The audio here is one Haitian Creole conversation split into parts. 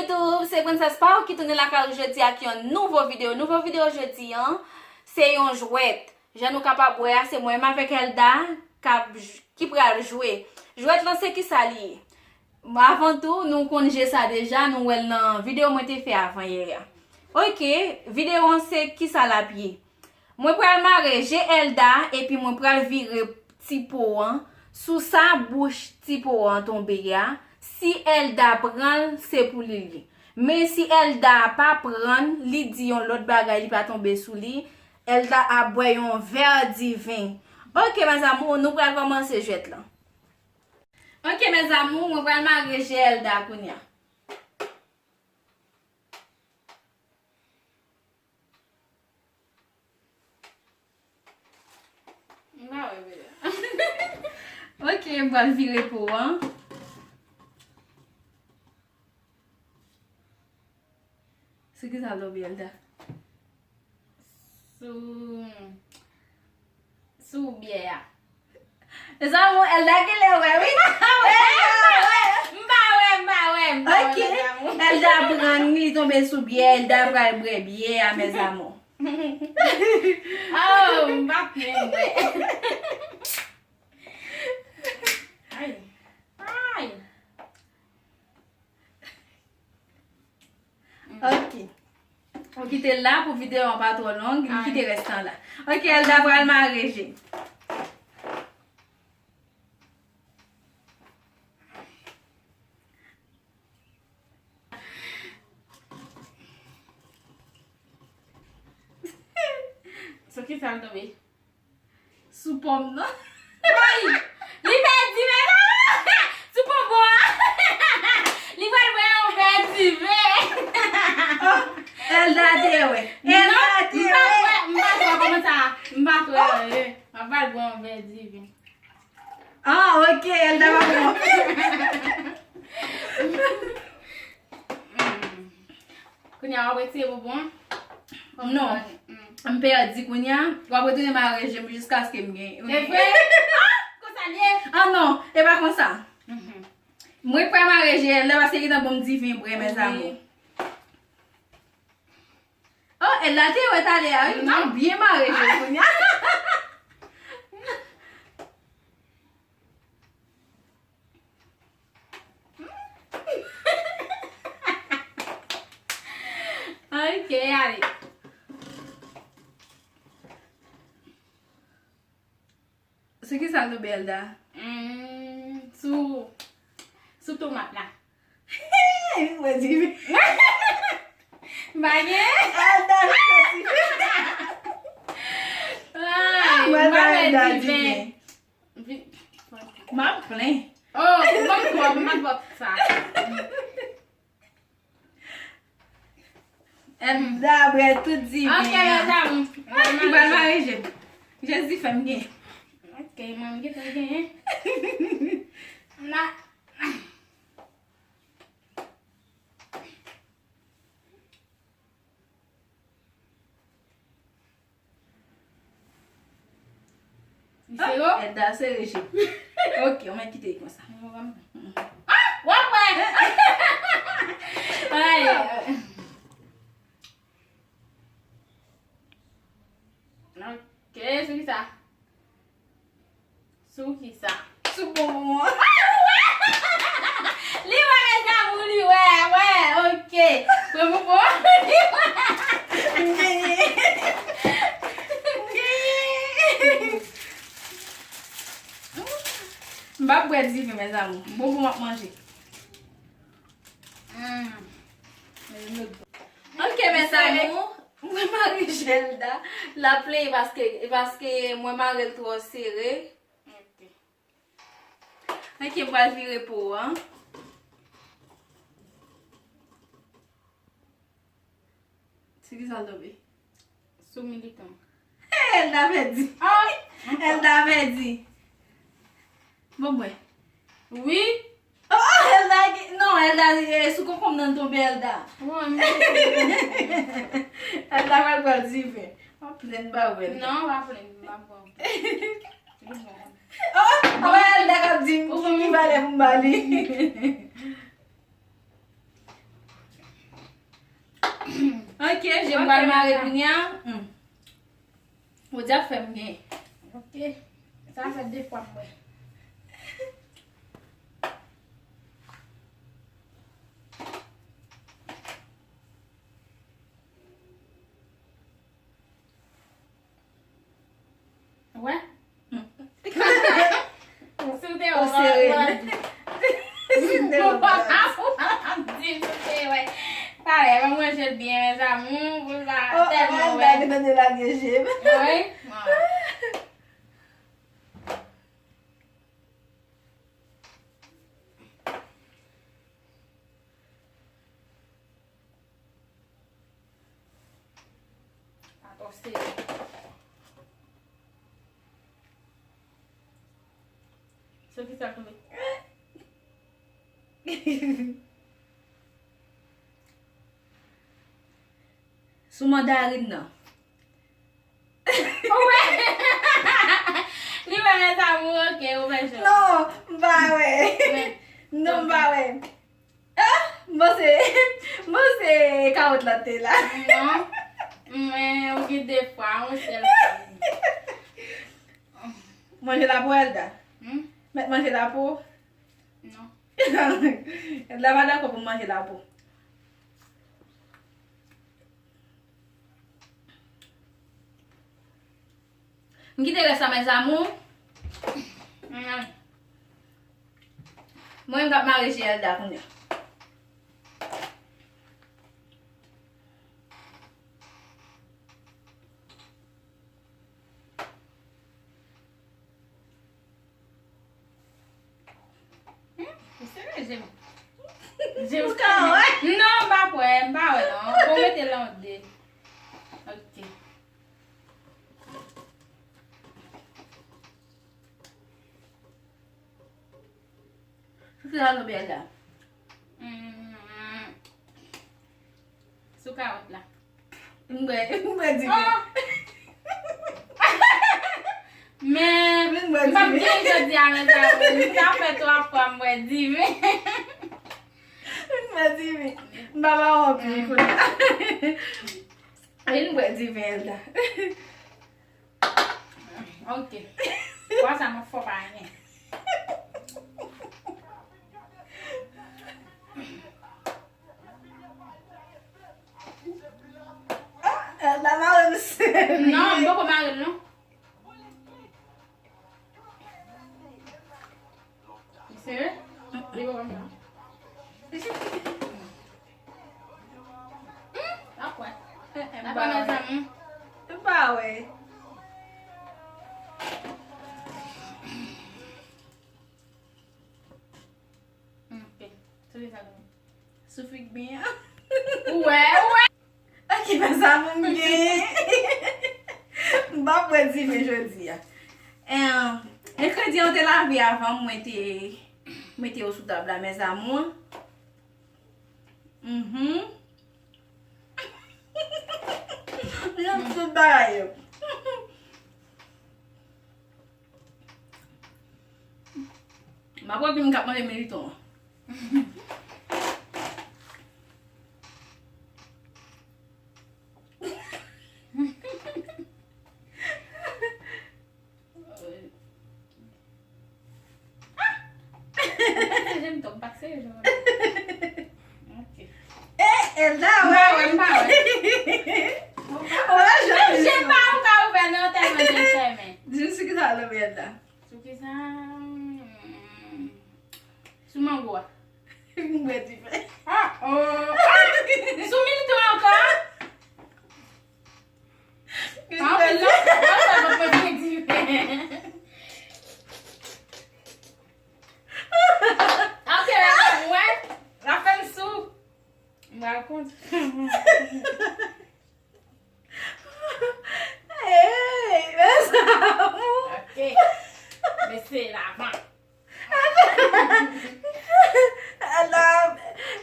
YouTube, c'est Princess Pau qui tourne la carte jeudi avec une nouvelle vidéo. Nouvelle vidéo jeudi, hein, c'est un jouet. Je nous capable voir, c'est moi avec Elda qui pourra jouer. Jouet là c'est qui ça lié. Avant tout, nous connaissons ça déjà, nous dans vidéo moi t'ai fait avant hier. OK, vidéo c'est qui ça la pied. Moi pour marrer, j'ai Elda et puis moi pour virer petit pot hein, sous sa bouche petit pot en tomber ya. Si Elda prend, c'est pour lui. Mais si Elda pas prend, li dit yon l'autre bagay li pas tomber sous lui, Elda a boire un verre divin. OK mes amours, nous allons commencer jouet là. OK mes amours, on va marrer chez Elda kounya. OK, on va le virer pour hein. C'est que ça doit Elda. Sous bière. Les amours, Elda qui le ouais, oui. OK. Elda prend ni tomber sous bière, Elda va boire bière mes amours. Oh, m'a bien. Aïe. Aïe. OK. On quitte là pour vidéo en pas trop longue, on quitte restant là. OK, Elda va le marier. Ce qui fait tomber. Sous pomme non? Oui. Li perdu mais sous pomme bois. Li va le perdu mais. Elda te ouais. Elda te ouais. M'pas comment ça? M'pas ouais. On va le boire perdu. Ah OK, Elda va boire. Kounya on va tirer bon. Non. Je perdu kounya, je vais retourner ma régime jusqu'à ce que je gagne. C'est vrai? Comme ça lié? Ah non, et pas comme ça. Moi je prends ma régime, là parce qu'il est un bon divin pour mes amours. Oh, elle a dit où est allée? Non, bien ma régime kounya. OK, allez. C'est qui ça, Elda? Sous tomate là. Vas-y. Bagné? Elda, vas-y. Ma plein. Oh, ma ça. Elda, après tout dit. OK, madame. Tu vas marier. Je dis famille. OK, maman, get again. Nah. Elda, c'est léger. OK, on va quitter comme ça. Ah! Ouais! Allez. OK, c'est qui ça? Sous qui ça? Sous pour moi. Li va mes amours, li ouais, OK. Pour moi, M'ba boire divin mes amours. Bon pour moi manger. OK mes amours. Moi marie Elda la play parce que moi marie trop serré. OK, on va le virer pour hein. C'est qui ça le tomber? Sous militant. Elle l'avait dit. Oh, elle l'avait dit. Bon ouais. Oui. Oh, elle a dit non, elle a dit sous comme dans tomber Elda. Elle l'a pas dit mais on plein ba ouais. Non, va plein ba bon. Oh, ouais, elle a dit qui va aller m'bali. Ok, jem bal mare kounya. Ou di a fem gen. Ok. Ça fait 2 fois mwen. Ouais. C'était Ou sere. Pare, mwen jel bien, sa moun, la, Oh, tellement, gars ouais. qui donne la gejim. Ouais. Attends, c'est... C'est qui ça tombe? Sou mandarin nan. Li wè men sa moun, ok, ou men jò. Non, ba we. Men, Non, ba we. Moi c'est carotte latte là. non. Men, ou ki de fwa, ou sel. Manger la peau, Elda. Hmm? Manger la peau. Non. Elda va d'accord pour manger la peau. Mkite resa mes amou. Mwen kap mare che Elda kounya. Jem. Non, ba pwe, ba we non. Pou mette lan de. Ok. Sou ki sa nou be Elda. Sou karot la. Mwen di. Men, Mwen mbap di. gen jodi a men sa moun. Sa fe 3 fwa mwen di men. Mwen di mi. Baba wapi kounya. Mwen di mi Elda. Ok. Kwa sa mwen fwa pa ane. Elda mare mse. Non, mbo ko mare non. Sere? Li bo mare. Akwa. Akwa men sa moun. Ba we. Ok. Sou li sa moun. Sou fik bien. Ouè. Aki men sa moun gen. Mba mwen di mi jodi ya. Ekredi an te lavi avan mwen te yo sou tab la mes amou. Jom sou bagay yo. Ma kwa ki m kap manje meriton. Jem tok bakse yo. Ok. Elda Mba we. we, mba we. Wala jan. Jem pa ou ka ouve nou telman jen semen. Jin si ki sa la be Elda. Sou ki sa... Sou mango a. Mwen di fe. Sou milito ankon? An pe lò? An sa va pe mwen di fe. Ok, mwen. La fen sou. Mwen akont. Hey, mes amou. Ok. Mese la man. Elda,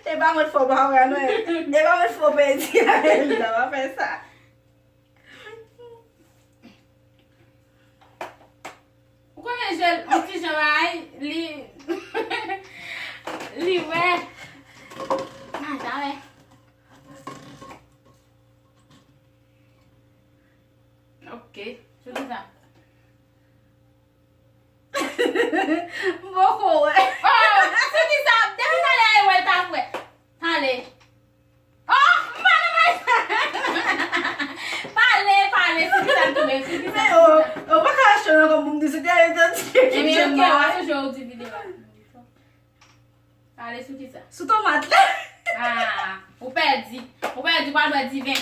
e ba mwen fò ba wè nou. E ba mwen fò pe di a Elda, va fe sa. Ou konen jel, an ti jaway, li wè. Nan, sa wè. Ok. Sou ki sa? Mboko we. Oh, sou ki sa? Demi tale ay wè ta fwe. Tale. Oh, mpale may sa. Pale, sou ki sa toube, sou ki sa. Men o baka asyon kon moun di se di a yon dan ti. Emi ok, wase jò ou di video la. Pale, sou ki sa? Sou tomat la. Ah, ou perdi wad wè divin.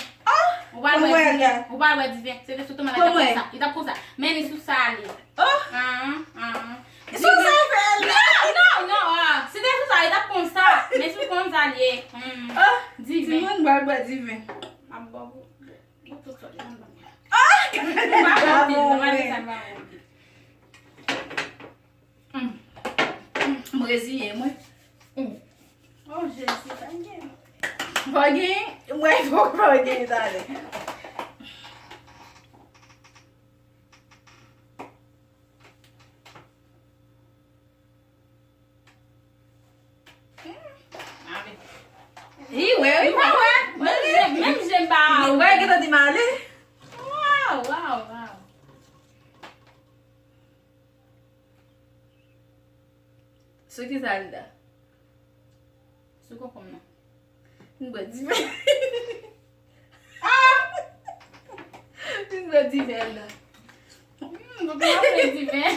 Ou wad Como é, né? wè divin. Se de sou toma la Como ita é? pou sa. Ita pou sa. Meni sou sa li. Oh, sou sa fel. Non, se de sou sa, ita pou sa. Men sou kon sa li. Ah, Divin. ti moun bad wè divin. Mababo. Moutou so, di nan ban. Ah, Mreziye mwen. Oh, Jesi, tangen. Bagay, mwen fok bagay dale. Ave. Iwe, Mem jem ba. Iwe kita di mali. Wow. Sou ki sa lida? Sou kon kom nan. Mwen divin. Mwen divin la. Mwen apre divin.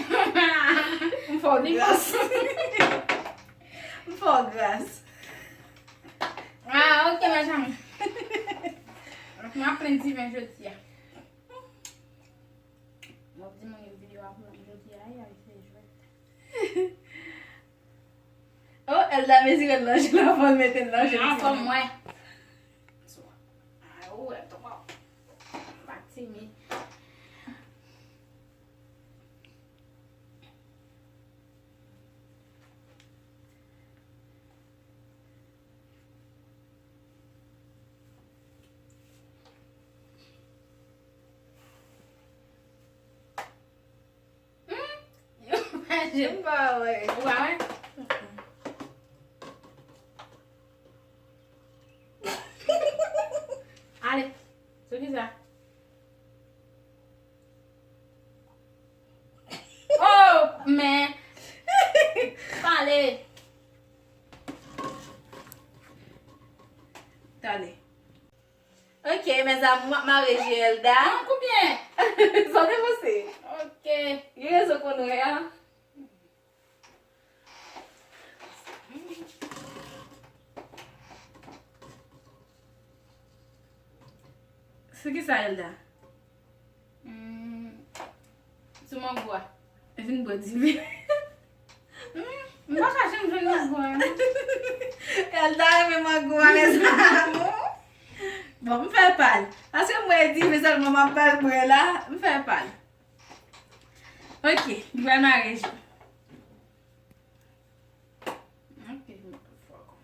Mwen fok gras. Mwen fok gras. Ah, ok, ma chame. Mwen apre divin joti ya. Mwen di mwen yon video apre joti ya. Ay, se jwet. Oh, el da mezi red lanj la fon meten lanj. An fon mwen. Ay, ou e to pa. Pati mi. Jen pa we. Ou a we? Ale, sou ki sa? Oh, men. Pale. Dale. Ok, mes amou, ma reje Elda. An, koubyen? Só de você. Ok. Ye so kono ya. Sou ki sa Elda? Sou man gwa. Vin bo divi. Mwa ka jen jen man gwa. Elda me magwa mes amou. Bon, mwen fè pal. Aske mwen di, mwen salman mwen pal mwen la, mwen fè pal. Ok, gwen ma reje. Ok, mwen pou fwa kon.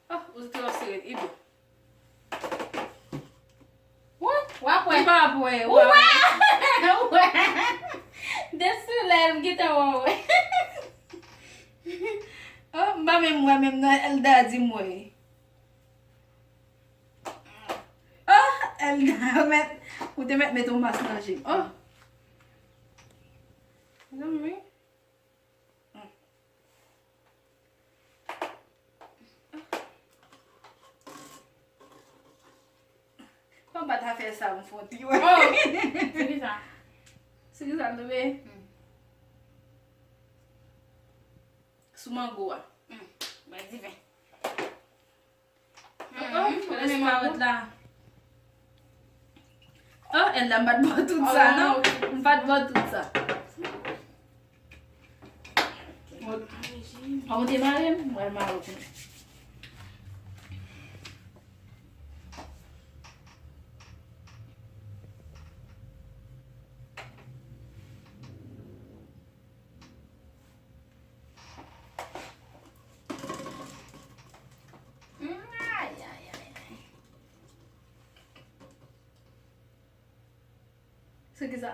Oh, ou te wasiret, ibo. Wapwe. Iba apwe, Ouwe! Ouwe! Desu lèm gita wouwe. Oh, mba mwen nan Elda di mwen. Oh, Elda, ou te met meton mas nan jim. Oh. Zan mi? Kon bat a fè sa mwen foti Oh! wè. Se ki sa? Se ki sa leve? Souman go a. Mwen divin. Oh, wè se pa wot la. Oh, Elda mbat bot tout sa, Oh, non? Mbat bot tout sa. Mwen te marem? Mwen marem. Se ki sa?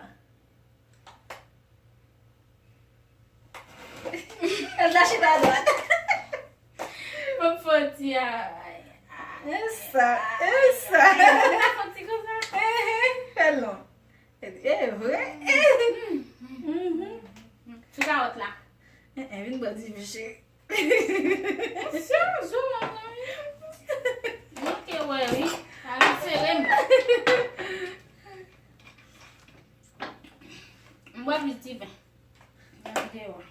Elda chita à droite. Mwen foti a... Essa. Mwen foti kon sa. Fè long. Vre? Sou karot la. Vin ba di biche. Sou, zou mwen. Ok, wè, oui. A se rem. Mwen viti ven. Ok, wè.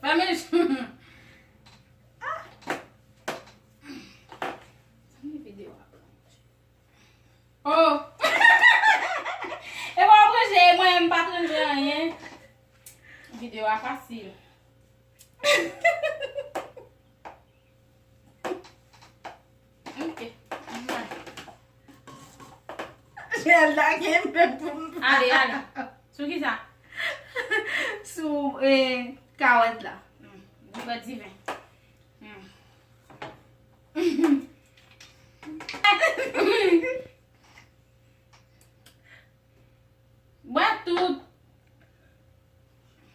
Family. Video. Oh. E wap proje, mwen pa tranje anyen. Video a fasil. Ok. Elda gen pe pou Ale. Sou ki sa? Sou kawet la. Mwen pa di ven. Bwa tout.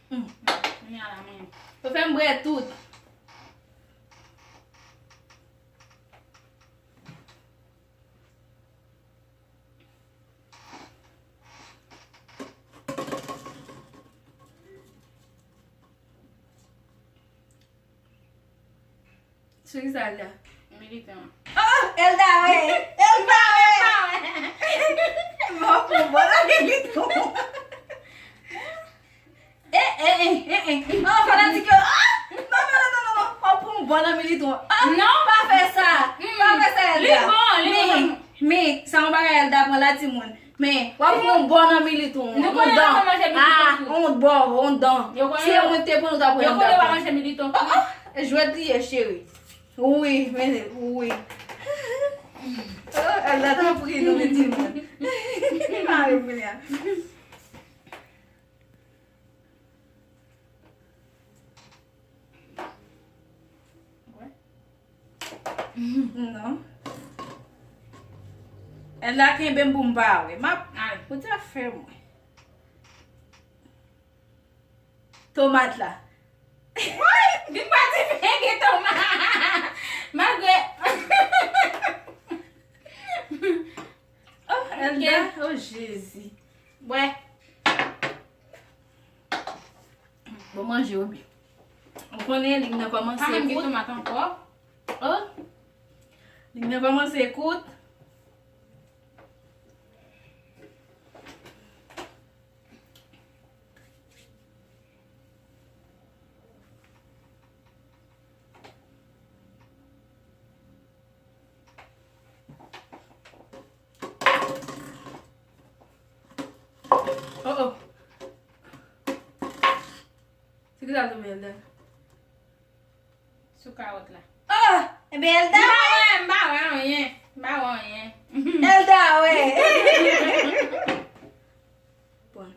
Mwen a la men. Pou fè mbwe tout. Sou ki sa la? Militan. Elda we! Elda we! Mwen pou bon a militon. Fala di ke... Non. Mwen pou bon a militon. Non! Pa fè sa! Pa fè sa Elda. Li bon. Me, sa mwen baga Elda pon la timoun. Me, wap pou bon a militon. Nou konen wap manje militon. On bo, on dan. Si yon mwen te pou nou ta pou Yo yon konen wap da. manje militon. Jwet liye chéri. Oui. Elda ta pou ki nou me timoun. Mari pou ya. Non. Elda ken ben pou mba we. Ale. Pou te a fè mwen. Tomat la. Di pa ti fenge toma. Magwe. Elda. Oh, Jésus. Bwe. Bon manje ou bi. On konen lig nan koman se Kamen ki kout. tomat anko. Lig nan koman se kout. Oh. Se ki sa tou Elda? Sou karot la. Ebe Elda? Mba wè. Elda we. Bon.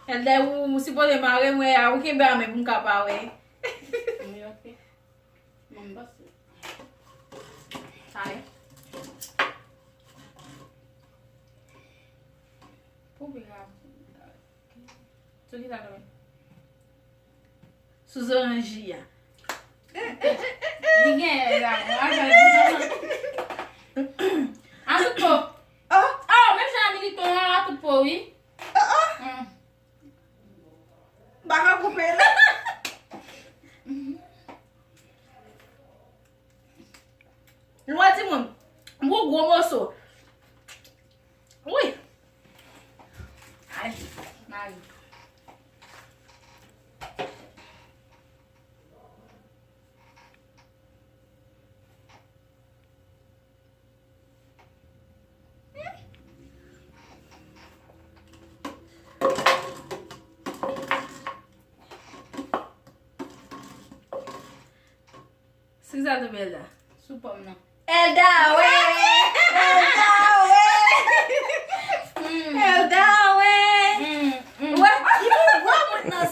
Elda ou si pode mare mwe a ou ke be ame pou mkapa we. Mwen ok. Mwen basi. Sale. Pou bi la. Sou ki sa kame? Sous oranji ya. Di gen la. An tout po. Mwen chan militon an tout po, oui. Baka koupe la. Lwa ti moun. Mwo gwo moso. Oui. Ay, mari. Se ki sa tou Elda? Sou pom nan. Elda we! Elda we! Elda we! Wè?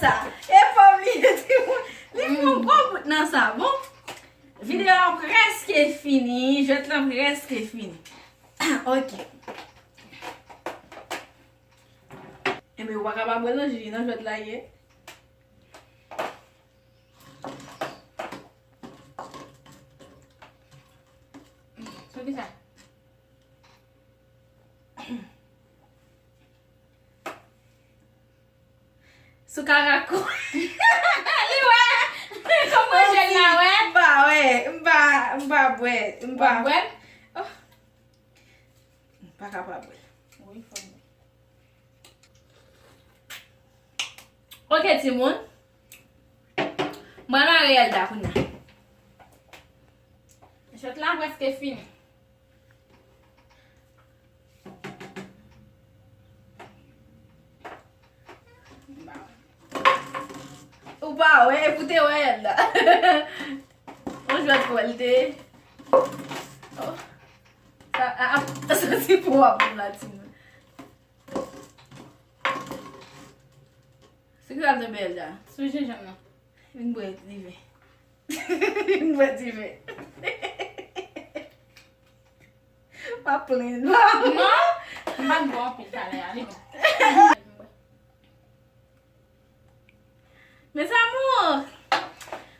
ça. Et pas oublier les mon bon bout dans ça, bon? Vidéo presque finie. Je te l'ai presque fini. Ok. Et mais on va pas mélanger, non, je te l'ai. So ki sa? Sou caracol. Li wè? Koman jel la wè? Mba bwe. Wè? Mpa kapab bwe. Oui, fò mwen. Ok, Timon. Mwen a reyel da koun ya. Jot la preske fini. Ou pa we, epoute reyel da. On jwet kwelte. Oh. Sa si pou wapon la, Timon. Se kwa de bel da. Sou jenjam nan. Vin bwe dive. Vin bwe dive. Pa plen. Non? Mban bon pil tale ya, li bon. Mes amour,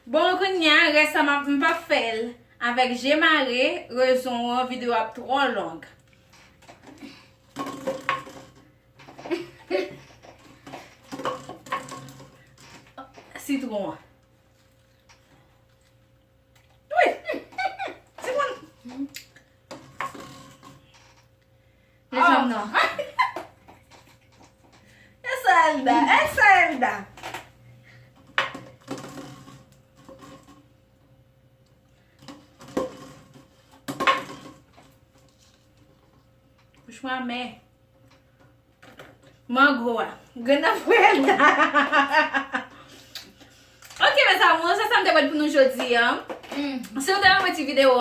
bon konya récemment m'a fait avec j'ai marré raison vidéo a trop longue. Citron. Oui. C'est bon. Les hommes non. Essa Puxa uma mé. Mangoa. Gana fuelda. Ok, mes amors, ça me dévoile pour nous aujourd'hui. Si vous avez aimé cette vidéo,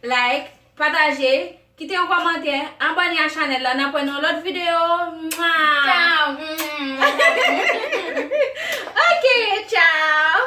like, partagez, quittez un commentaire, abonnez à la chaîne, là, nous prenons l'autre vidéo. Ciao! Ok, ciao.